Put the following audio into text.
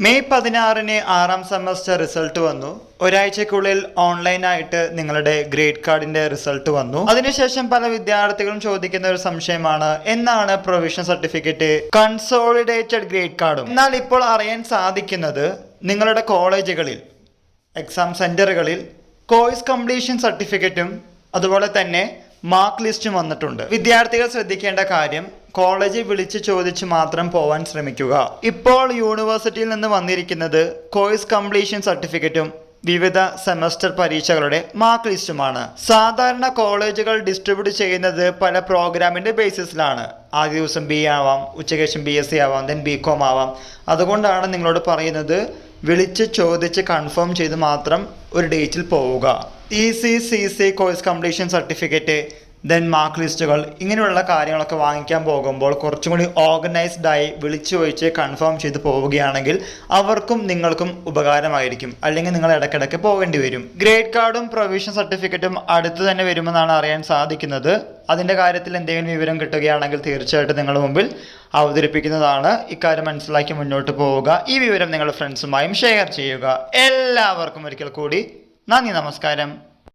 May 16-ന് 6ാം semester result വന്നു. ഒരാഴ്ചക്കുള്ളിൽ ഓൺലൈനായിട്ട് നിങ്ങളുടെ ഗ്രേഡ് കാർഡിന്റെ റിസൾട്ട് വന്നു. അതിനുശേഷം പല വിദ്യാർത്ഥികളും ചോദിക്കുന്ന ഒരു സംശയമാണ്, എന്നാണ് പ്രൊവിഷണൽ സർട്ടിഫിക്കറ്റ് കൺസോളിഡേറ്റഡ് ഗ്രേഡ് കാർഡും. എന്നാൽ ഇപ്പോൾ അറിയാൻ സാധിക്കുന്നത്, നിങ്ങളുടെ കോളേജുകളിൽ എക്സാം സെന്ററുകളിൽ കോഴ്സ് കംപ്ലീഷൻ സർട്ടിഫിക്കറ്റും അതുപോലെ തന്നെ മാർക്ക് ലിസ്റ്റും വന്നിട്ടുണ്ട്. വിദ്യാർത്ഥികൾ ശ്രദ്ധിക്കേണ്ട കാര്യം, കോളേജിൽ വിളിച്ച് ചോദിച്ച് മാത്രം പോവാൻ ശ്രമിക്കുക. ഇപ്പോൾ യൂണിവേഴ്സിറ്റിയിൽ നിന്ന് വന്നിരിക്കുന്നത് കോഴ്സ് കംപ്ലീഷൻ സർട്ടിഫിക്കറ്റും വിവിധ സെമസ്റ്റർ പരീക്ഷകളുടെ മാർക്ക് ലിസ്റ്റുമാണ്. സാധാരണ കോളേജുകൾ ഡിസ്ട്രിബ്യൂട്ട് ചെയ്യുന്നത് പല പ്രോഗ്രാമിന്റെ ബേസിസിലാണ്. ആദ്യ ദിവസം BA ആവാം, ഉച്ചയ്ക്ക് ശേഷം BSc ആവാം, ദെൻ BCom ആവാം. അതുകൊണ്ടാണ് നിങ്ങളോട് പറയുന്നത്, വിളിച്ച് ചോദിച്ച് കൺഫേം ചെയ്ത് മാത്രം ഒരു ഡേറ്റിൽ പോവുക. CC course completion certificate, then mark ലിസ്റ്റുകൾ, ഇങ്ങനെയുള്ള കാര്യങ്ങളൊക്കെ വാങ്ങിക്കാൻ പോകുമ്പോൾ കുറച്ചും കൂടി ഓർഗനൈസ്ഡ് ആയി വിളിച്ചു ചോദിച്ച് കൺഫേം ചെയ്ത് പോവുകയാണെങ്കിൽ അവർക്കും നിങ്ങൾക്കും ഉപകാരമായിരിക്കും. അല്ലെങ്കിൽ നിങ്ങൾ ഇടയ്ക്കിടയ്ക്ക് പോകേണ്ടി വരും. ഗ്രേഡ് കാർഡും പ്രൊവിഷണൽ സർട്ടിഫിക്കറ്റും അടുത്ത് തന്നെ വരുമെന്നാണ് അറിയാൻ സാധിക്കുന്നത്. അതിൻ്റെ കാര്യത്തിൽ എന്തെങ്കിലും വിവരം കിട്ടുകയാണെങ്കിൽ തീർച്ചയായിട്ടും നിങ്ങളുടെ മുമ്പിൽ അവതരിപ്പിക്കുന്നതാണ്. ഇക്കാര്യം മനസ്സിലാക്കി മുന്നോട്ട് പോവുക. ഈ വിവരം നിങ്ങളുടെ ഫ്രണ്ട്സുമായും ഷെയർ ചെയ്യുക. എല്ലാവർക്കും ഒരിക്കൽ കൂടി നന്ദി, നമസ്കാരം.